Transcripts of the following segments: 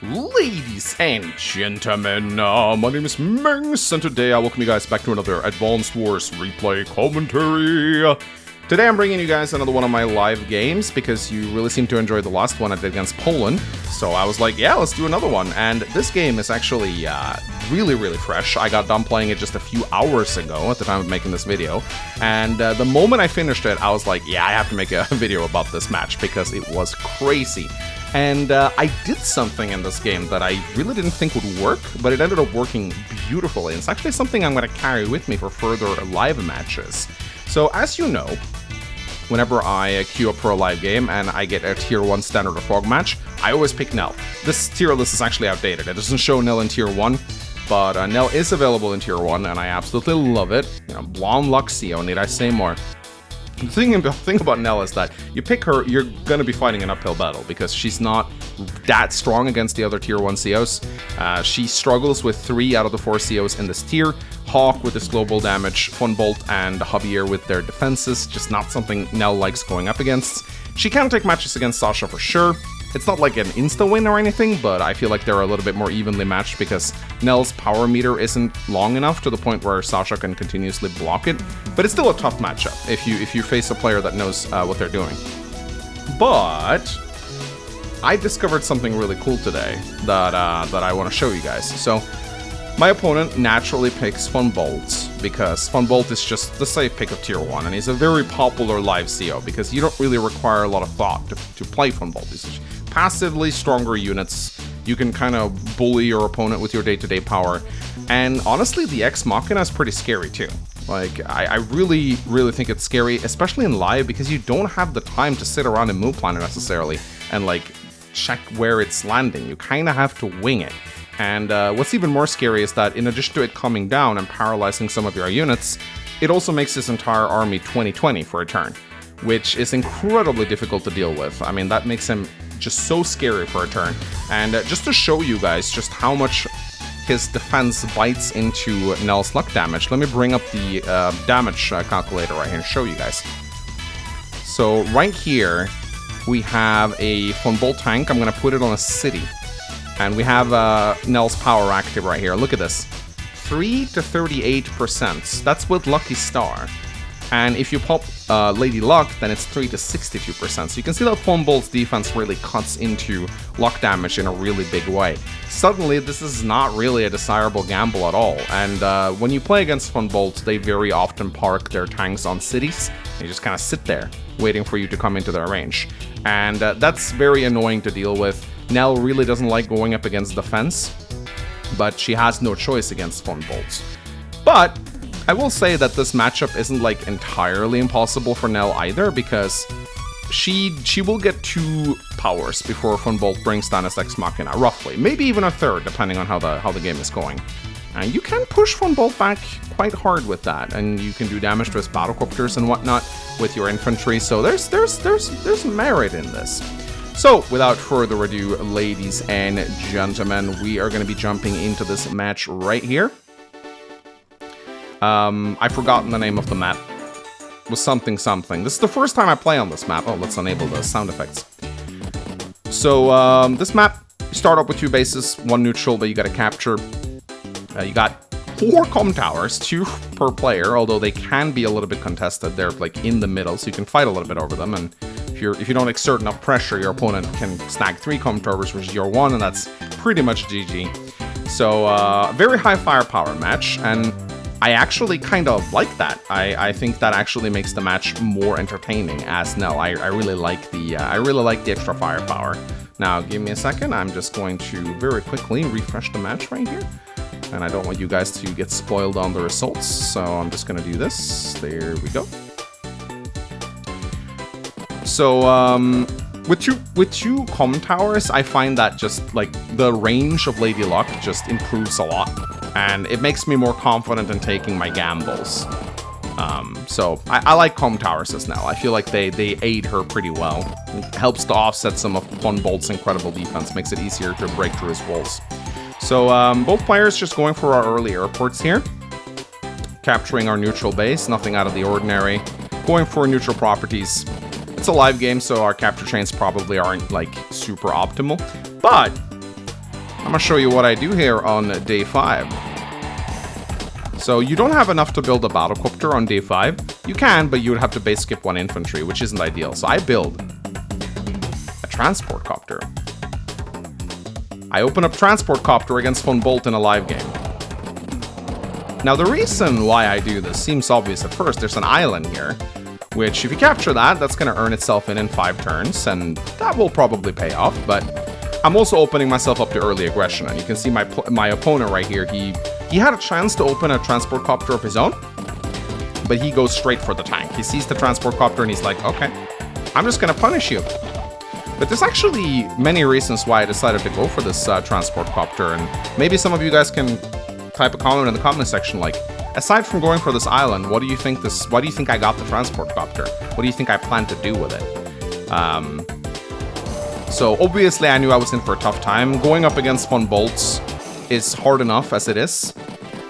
Ladies and gentlemen, my name is Mengs, and today I welcome you guys back to another Advanced Wars replay commentary. Today I'm bringing you guys another one of my live games, because you really seem to enjoy the last one I did against Poland, so I was like, yeah, let's do another one. And this game is actually really fresh. I got done playing it just a few hours ago at the time of making this video, and the moment I finished it, I was like, yeah, I have to make a video about this match, because it was crazy. And I did something in this game that I really didn't think would work, but it ended up working beautifully. It's actually something I'm going to carry with me for further live matches. So as you know, whenever I queue up for a live game and I get a tier 1 standard or frog match, I always pick Nell. This tier list is actually outdated. It doesn't show Nell in tier 1, but Nell is available in tier 1 and I absolutely love it. You know, blonde Luxio, need I say more? The thing about Nell is that you pick her, you're going to be fighting an uphill battle because she's not that strong against the other tier 1 COs. She struggles with 3 out of the 4 COs in this tier. Hawk with his global damage, Funbolt and Javier with their defenses, just not something Nell likes going up against. She can take matches against Sasha for sure. It's not like an insta-win or anything, but I feel like they're a little bit more evenly matched because Nell's power meter isn't long enough to the point where Sasha can continuously block it. But it's still a tough matchup if you face a player that knows what they're doing. But I discovered something really cool today that I want to show you guys. So my opponent naturally picks Funbolt because Funbolt is just the safe pick of tier 1, and he's a very popular live CO because you don't really require a lot of thought to play Funbolt. These passively stronger units. You can kind of bully your opponent with your day-to-day power, and honestly, the Ex Machina is pretty scary too. Like, I really think it's scary, especially in live, because you don't have the time to sit around and move planner necessarily and like check where it's landing. You kind of have to wing it. And what's even more scary is that in addition to it coming down and paralyzing some of your units, it also makes this entire army 20/20 for a turn, which is incredibly difficult to deal with. I mean, that makes him just so scary for a turn. And just to show you guys just how much his defense bites into Nell's luck damage, let me bring up the damage calculator right here and show you guys. So right here, we have a Funbolt tank. I'm going to put it on a city. And we have Nell's power active right here. Look at this. 3 to 38%. That's with Lucky Star. And if you pop Lady Luck, then it's 3 to 62%. So you can see that Funbolt's defense really cuts into luck damage in a really big way. Suddenly, this is not really a desirable gamble at all. And when you play against Funbolt, they very often park their tanks on cities. They just kind of sit there, waiting for you to come into their range. And that's very annoying to deal with. Nell really doesn't like going up against defense, but she has no choice against Funbolt. But I will say that this matchup isn't like entirely impossible for Nell either, because she will get 2 powers before Funbolt brings down his Ex Machina, roughly. Maybe even a third, depending on how the game is going. And you can push Funbolt back quite hard with that, and you can do damage to his battlecopters and whatnot with your infantry. So there's merit in this. So, without further ado, ladies and gentlemen, we are going to be jumping into this match right here. I've forgotten the name of the map. It was something. This is the first time I play on this map. Oh, let's enable the sound effects. So, this map, you start up with 2 bases, 1 neutral that you got to capture. You got 4 comm towers, 2 per player, although they can be a little bit contested. They're like in the middle, so you can fight a little bit over them, and if you don't exert enough pressure, your opponent can snag 3 comm towers versus your 1, and that's pretty much GG. So, very high firepower match, and I actually kind of like that. I think that actually makes the match more entertaining as Nell. I really like the extra firepower. Now, give me a second. I'm just going to very quickly refresh the match right here. And I don't want you guys to get spoiled on the results, so I'm just going to do this. There we go. So, with two comm towers, I find that just, like, the range of Lady Luck just improves a lot. And it makes me more confident in taking my gambles. So, I like comm towers as Nell. I feel like they aid her pretty well. It helps to offset some of Funbolt's incredible defense, makes it easier to break through his walls. So, both players just going for our early airports here. Capturing our neutral base, nothing out of the ordinary. Going for neutral properties. It's a live game, so our capture chains probably aren't like super optimal, but I'm gonna show you what I do here on day 5. So you don't have enough to build a battlecopter on day 5. You can, but you would have to base skip 1 infantry, which isn't ideal. So I build a transport copter. I open up transport copter against von Bolt in a live game. Now the reason why I do this seems obvious at first. There's an island here, which if you capture that, that's going to earn itself in 5 turns, and that will probably pay off. But I'm also opening myself up to early aggression, and you can see my opponent right here. He had a chance to open a transport copter of his own, but he goes straight for the tank. He sees the transport copter and he's like, okay, I'm just going to punish you. But there's actually many reasons why I decided to go for this transport copter, and maybe some of you guys can type a comment in the comment section, like, aside from going for this island, why do you think I got the transport copter? What do you think I plan to do with it? So obviously I knew I was in for a tough time. Going up against von Bolts is hard enough as it is,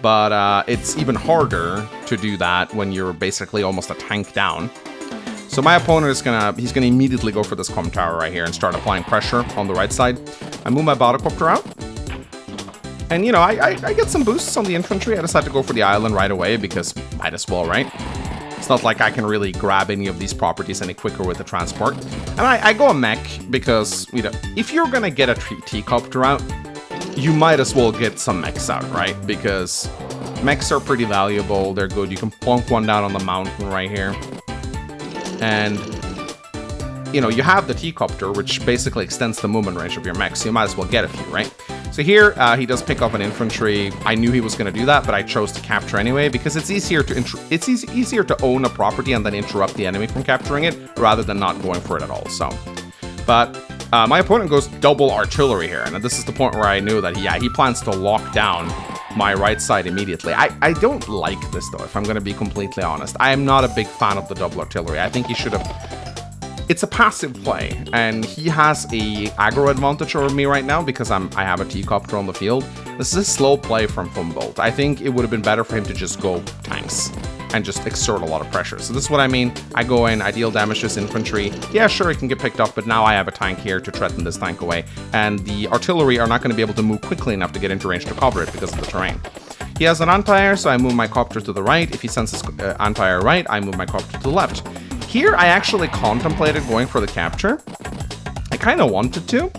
but it's even harder to do that when you're basically almost a tank down. So my opponent is he's gonna immediately go for this comm tower right here and start applying pressure on the right side. I move my battlecopter out. And, you know, I get some boosts on the infantry. I decide to go for the island right away because might as well, right? It's not like I can really grab any of these properties any quicker with the transport. And I go a mech because, you know, if you're going to get a T-Copter out, you might as well get some mechs out, right? Because mechs are pretty valuable. They're good. You can plonk one down on the mountain right here. And, you know, you have the T-Copter, which basically extends the movement range of your mech, so you might as well get a few, right? So here, he does pick up an infantry. I knew he was going to do that, but I chose to capture anyway because it's easier to easier to own a property and then interrupt the enemy from capturing it rather than not going for it at all. So, but my opponent goes double artillery here, and this is the point where I knew that he plans to lock down my right side immediately. I don't like this though, if I'm going to be completely honest. I am not a big fan of the double artillery. I think he should have. It's a passive play, and he has a aggro advantage over me right now because I have a T-Copter on the field. This is a slow play from von Bolt. I think it would have been better for him to just go tanks and just exert a lot of pressure. So this is what I mean. I go in, I deal damage to his infantry. Yeah, sure, he can get picked up, but now I have a tank here to threaten this tank away, and the artillery are not going to be able to move quickly enough to get into range to cover it because of the terrain. He has an anti-air, so I move my copter to the right. If he sends his anti-air right, I move my copter to the left. Here, I actually contemplated going for the capture. I kind of wanted to,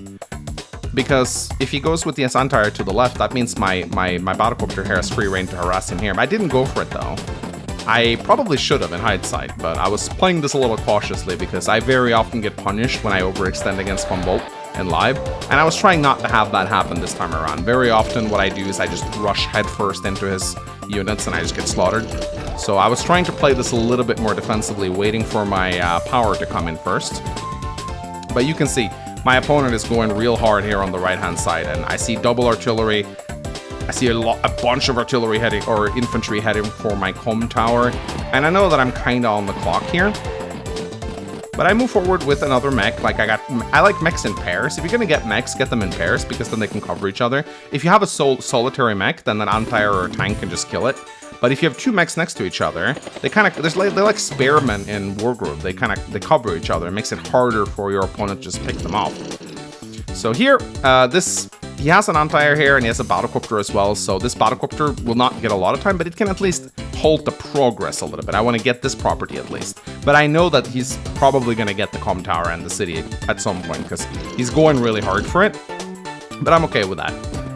because if he goes with the anti-air to the left, that means my battlecopter here has free reign to harass him here. I didn't go for it though. I probably should have in hindsight, but I was playing this a little cautiously because I very often get punished when I overextend against von Bolt in live, and I was trying not to have that happen this time around. Very often what I do is I just rush headfirst into his units and I just get slaughtered. So I was trying to play this a little bit more defensively, waiting for my power to come in first. But you can see, my opponent is going real hard here on the right-hand side, and I see double artillery. I see a bunch of artillery heading, or infantry heading for my comm tower, and I know that I'm kind of on the clock here. But I move forward with another mech. I like mechs in pairs. If you're gonna get mechs, get them in pairs because then they can cover each other. If you have a solitary mech, then an anti-air or a tank can just kill it. But if you have two mechs next to each other, they're like spearmen in Wargroove. They cover each other. It makes it harder for your opponent to just pick them off. So here, he has an anti-air here, and he has a battlecopter as well. So this battlecopter will not get a lot of time, but it can at least halt the progress a little bit. I want to get this property at least. But I know that he's probably going to get the comm tower and the city at some point because he's going really hard for it. But I'm okay with that.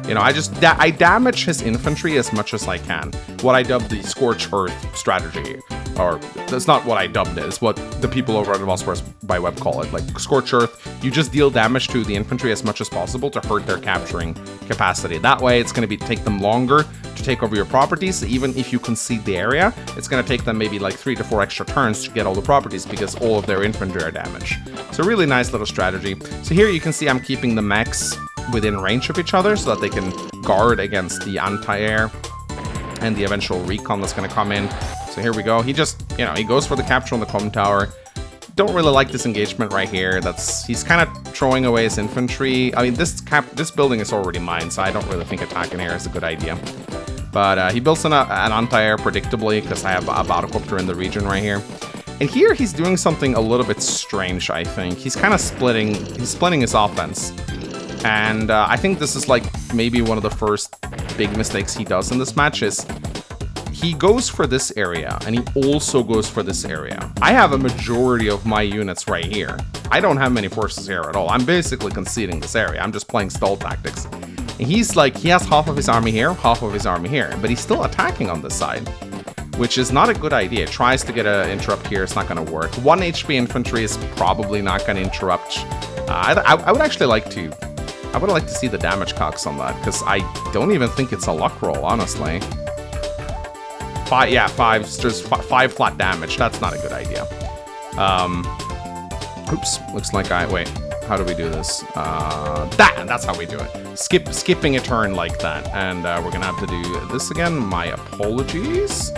You know, I damage his infantry as much as I can. What I dubbed the Scorch Earth strategy. Or, that's not what I dubbed it, it's what the people over at Advanced Wars by Web call it. Like, Scorch Earth, you just deal damage to the infantry as much as possible to hurt their capturing capacity. That way, it's going to take them longer to take over your properties. Even if you concede the area, it's going to take them maybe like 3 to 4 extra turns to get all the properties because all of their infantry are damaged. So really nice little strategy. So here you can see I'm keeping the mechs within range of each other so that they can guard against the anti-air and the eventual recon that's going to come in. So here we go. He just, you know, he goes for the capture on the comm tower. Don't really like this engagement right here. He's kind of throwing away his infantry. I mean, this building is already mine, so I don't really think attacking here is a good idea. But he builds an anti-air predictably because I have a battlecopter in the region right here. And here he's doing something a little bit strange, I think. He's kind of splitting his offense. And I think this is like maybe one of the first big mistakes he does in this match is he goes for this area and he also goes for this area. I have a majority of my units right here. I don't have many forces here at all. I'm basically conceding this area. I'm just playing stall tactics. And he's like, he has half of his army here, half of his army here, but he's still attacking on this side, which is not a good idea. Tries to get an interrupt here. It's not going to work. 1 HP infantry is probably not going to interrupt. I would actually like to... I would like to see the damage calcs on that, because I don't even think it's a luck roll, honestly. 5, just 5 flat damage. That's not a good idea. Oops, looks like wait, how do we do this? That's how we do it. Skipping a turn like that, and we're gonna have to do this again. My apologies.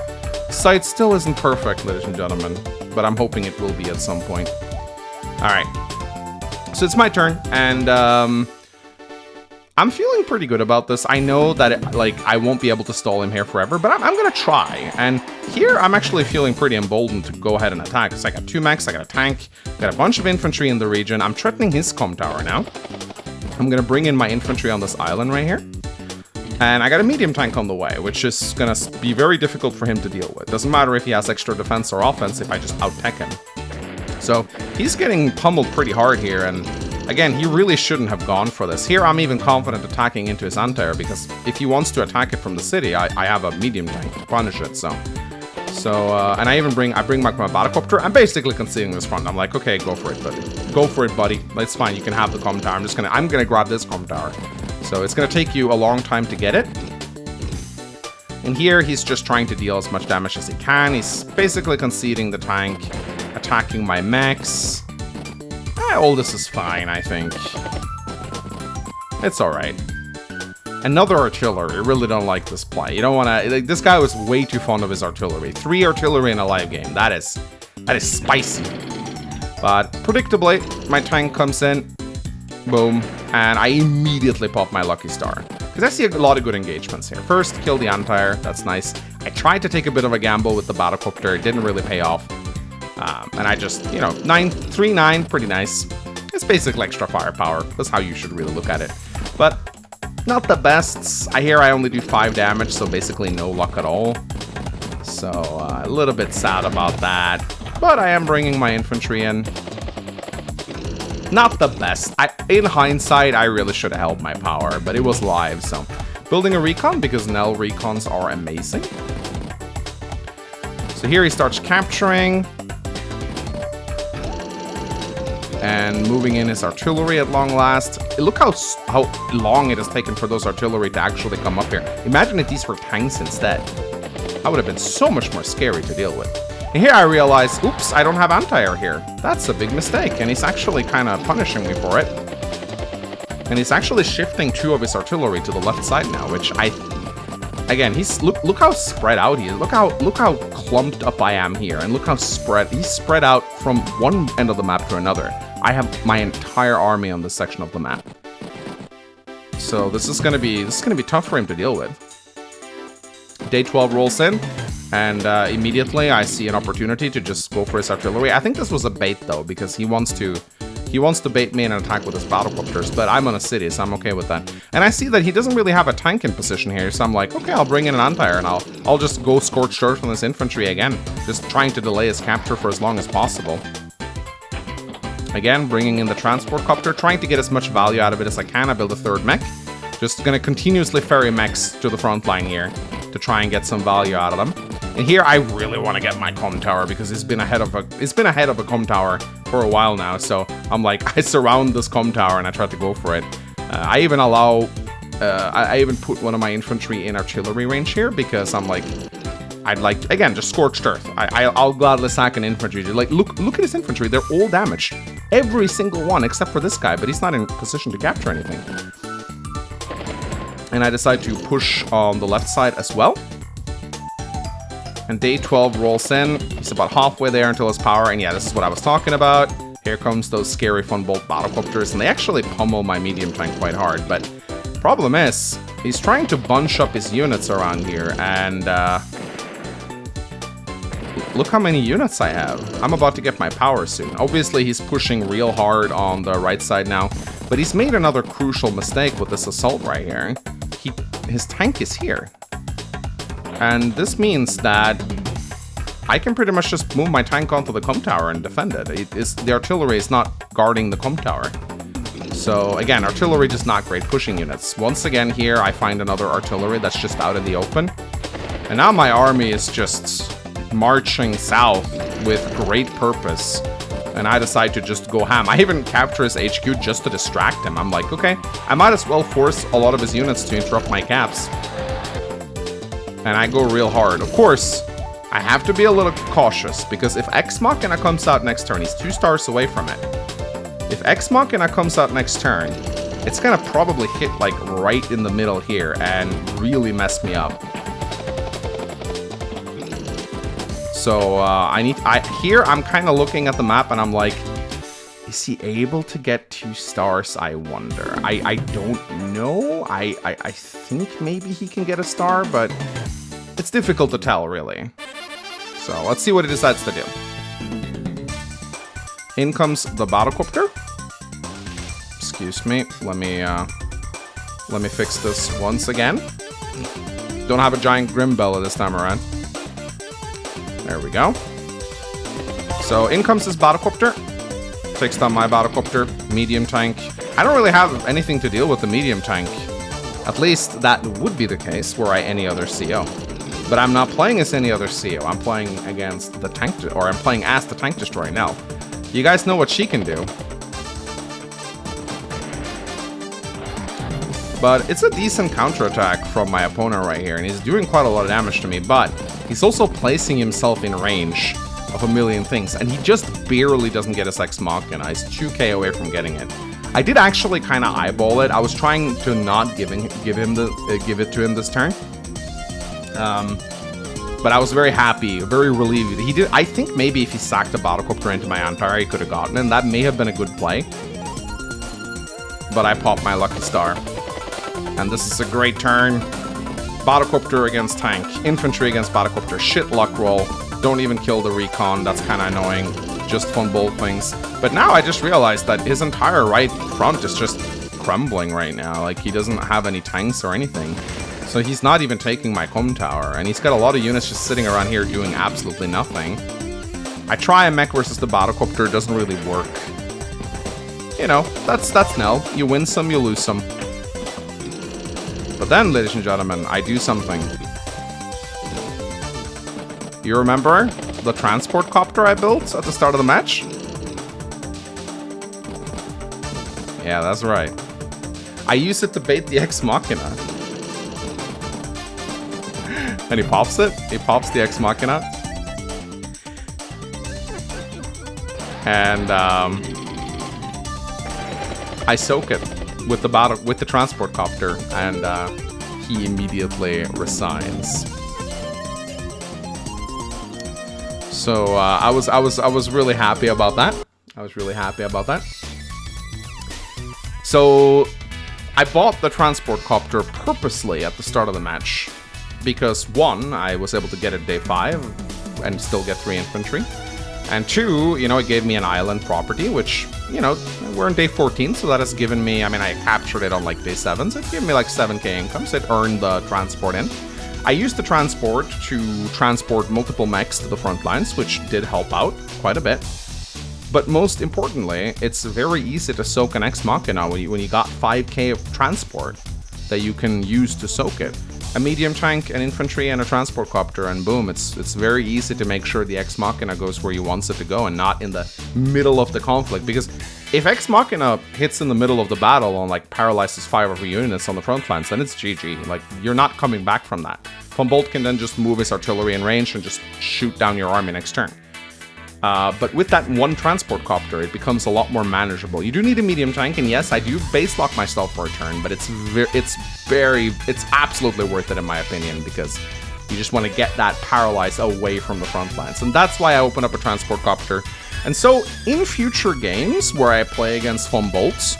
Sight still isn't perfect, ladies and gentlemen, but I'm hoping it will be at some point. All right, so it's my turn, and I'm feeling pretty good about this. I know that I won't be able to stall him here forever, but I'm gonna try. And here I'm actually feeling pretty emboldened to go ahead and attack. Because I got 2 mechs, I got a tank, got a bunch of infantry in the region. I'm threatening his comm tower now. I'm gonna bring in my infantry on this island right here. And I got a medium tank on the way, which is gonna be very difficult for him to deal with. Doesn't matter if he has extra defense or offense if I just out-tech him. So he's getting pummeled pretty hard here, and again, he really shouldn't have gone for this. Here, I'm even confident attacking into his anti-air, because if he wants to attack it from the city, I have a medium tank to punish it, and I bring back my battlecopter. I'm basically conceding this front. I'm like, okay, go for it, buddy. Go for it, buddy. That's fine, you can have the comm tower. I'm gonna grab this comm tower. So it's gonna take you a long time to get it. And here, he's just trying to deal as much damage as he can. He's basically conceding the tank, attacking my mechs. All this is fine, I think. It's alright. Another artillery. I really don't like this play. You don't want to... This guy was way too fond of his artillery. 3 artillery in a live game. That is spicy. But predictably, my tank comes in. Boom. And I immediately pop my lucky star. Because I see a lot of good engagements here. First, kill the anti-air. That's nice. I tried to take a bit of a gamble with the battlecopter. It didn't really pay off. And I just, 3-9, pretty nice. It's basically extra firepower. That's how you should really look at it. But not the best. I only do 5 damage, so basically no luck at all. So a little bit sad about that. But I am bringing my infantry in. Not the best. In hindsight, I really should have held my power, but it was live, so. Building a recon, because Nell recons are amazing. So here he starts capturing. And moving in his artillery at long last. Look how long it has taken for those artillery to actually come up here. Imagine if these were tanks instead. That would have been so much more scary to deal with. And here I realize, oops, I don't have anti-air here. That's a big mistake, and he's actually kind of punishing me for it. And he's actually shifting 2 of his artillery to the left side now, which again, look how spread out he is. Look how clumped up I am here, and look how he's spread out from one end of the map to another. I have my entire army on this section of the map. So this is gonna be tough for him to deal with. Day 12 rolls in, and immediately I see an opportunity to just go for his artillery. I think this was a bait though, because he wants to bait me in an attack with his battlecopters, but I'm on a city, so I'm okay with that. And I see that he doesn't really have a tank in position here, so I'm like, okay, I'll bring in an anti-air, and I'll just go scorched earth on this infantry again, just trying to delay his capture for as long as possible. Again, bringing in the transport copter, trying to get as much value out of it as I can. I build a 3rd mech. Just gonna continuously ferry mechs to the front line here to try and get some value out of them. And here I really want to get my comm tower, because it's been ahead of a comm tower for a while now. So I'm like, I surround this comm tower and I try to go for it. I even put one of my infantry in artillery range here, because I'm like, I'd like, again, just scorched earth. I'll gladly sack an infantry. Like, look at his infantry. They're all damaged. Every single one, except for this guy, but he's not in position to capture anything. And I decide to push on the left side as well. And day 12 rolls in. He's about halfway there until his power. And yeah, this is what I was talking about. Here comes those scary fun bolt battlecopters. And they actually pummel my medium tank quite hard. But problem is, he's trying to bunch up his units around here. And look how many units I have. I'm about to get my power soon. Obviously, he's pushing real hard on the right side now, but he's made another crucial mistake with this assault right here. His tank is here. And this means that I can pretty much just move my tank onto the comm tower and defend it. The artillery is not guarding the comm tower. So again, artillery just not great pushing units. Once again here, I find another artillery that's just out in the open. And now my army is just marching south with great purpose. And I decide to just go ham. I even capture his HQ just to distract him. I'm like, okay, I might as well force a lot of his units to interrupt my caps. And I go real hard. Of course, I have to be a little cautious, because if Ex Machina comes out next turn, he's 2 stars away from it. If Ex Machina comes out next turn, it's gonna probably hit like right in the middle here and really mess me up. So here I'm kind of looking at the map and I'm like, is he able to get 2 stars? I wonder. I don't know. I think maybe he can get a star, but it's difficult to tell, really. So let's see what he decides to do. In comes the battlecopter. Excuse me. Let me fix this once again. Don't have a giant Grimbella this time around. There we go. So in comes this battlecopter. Takes down my battlecopter. Medium tank. I don't really have anything to deal with the medium tank. At least that would be the case were I any other CO. But I'm not playing as any other CO. I'm playing against the tank, or I'm playing as the tank destroyer Nell. You guys know what she can do. But it's a decent counterattack from my opponent right here, and he's doing quite a lot of damage to me, but he's also placing himself in range of a million things, and he just barely doesn't get his Ex Machina. He's 2k away from getting it. I did actually kind of eyeball it. I was trying to not give it to him this turn. But I was very happy, very relieved. He did. I think maybe if he sacked a battlecopter into my Empire, he could have gotten it, and that may have been a good play. But I popped my lucky star. And this is a great turn. Battlecopter against tank. Infantry against battlecopter. Shit luck roll. Don't even kill the recon. That's kind of annoying. Just fun bolt things. But now I just realized that his entire right front is just crumbling right now. Like, he doesn't have any tanks or anything. So he's not even taking my comm tower. And he's got a lot of units just sitting around here doing absolutely nothing. I try a mech versus the battlecopter. It doesn't really work. You know, that's Nell. You win some, you lose some. But then, ladies and gentlemen, I do something. You remember the transport copter I built at the start of the match? Yeah, that's right. I use it to bait the Ex Machina. And he pops it. He pops the Ex Machina. And I soak it with the transport copter, and he immediately resigns. So I was really happy about that. So I bought the transport copter purposely at the start of the match because 1, I was able to get it day 5 and still get 3 infantry. And 2, you know, it gave me an island property, which, you know, we're in day 14, so that has given me, I mean, I captured it on like day 7, so it gave me like 7k income, so it earned the transport in. I used the transport to transport multiple mechs to the front lines, which did help out quite a bit. But most importantly, it's very easy to soak an Ex Machina when you got 5k of transport that you can use to soak it. A medium tank, an infantry, and a transport copter, and boom, it's very easy to make sure the Ex Machina goes where you want it to go and not in the middle of the conflict. Because if Ex Machina hits in the middle of the battle and like paralyzes 5 of your units on the front lines, then it's GG. Like, you're not coming back from that. Von Bolt can then just move his artillery in range and just shoot down your army next turn. But with that one transport copter, it becomes a lot more manageable. You do need a medium tank, and yes, I do base lock myself for a turn, but it's absolutely worth it in my opinion, because you just want to get that paralyze away from the front lines. And that's why I open up a transport copter. And so in future games where I play against Von Bolts,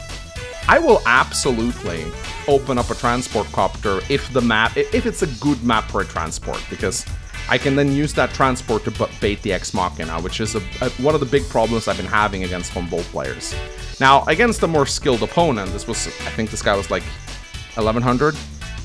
I will absolutely open up a transport copter if it's a good map for a transport, because I can then use that transport to bait the Ex Machina, which is one of the big problems I've been having against Von Bolt players. Now, against a more skilled opponent, I think this guy was like 1100.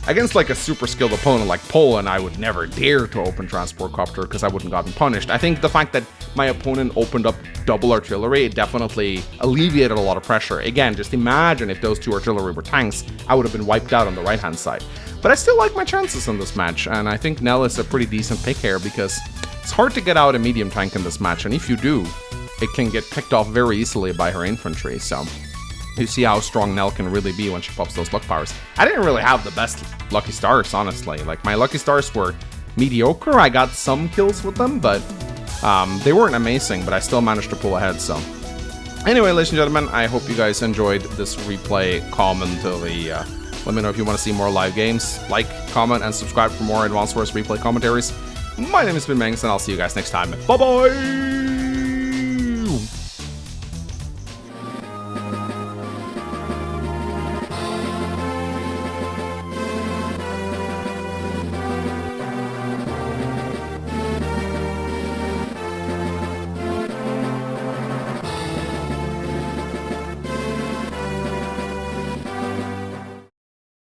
Against like a super skilled opponent like Poland, I would never dare to open Transport Copter because I wouldn't gotten punished. I think the fact that my opponent opened up double artillery, it definitely alleviated a lot of pressure. Again, just imagine if those 2 artillery were tanks, I would have been wiped out on the right-hand side. But I still like my chances in this match, and I think Nell is a pretty decent pick here because it's hard to get out a medium tank in this match, and if you do, it can get picked off very easily by her infantry, so you see how strong Nell can really be when she pops those luck powers. I didn't really have the best lucky stars, honestly. Like, my lucky stars were mediocre. I got some kills with them, but they weren't amazing, but I still managed to pull ahead, so. Anyway, ladies and gentlemen, I hope you guys enjoyed this replay commentary. Let me know if you want to see more live games. Like, comment, and subscribe for more Advanced Wars replay commentaries. My name has been Mengs, and I'll see you guys next time. Bye-bye!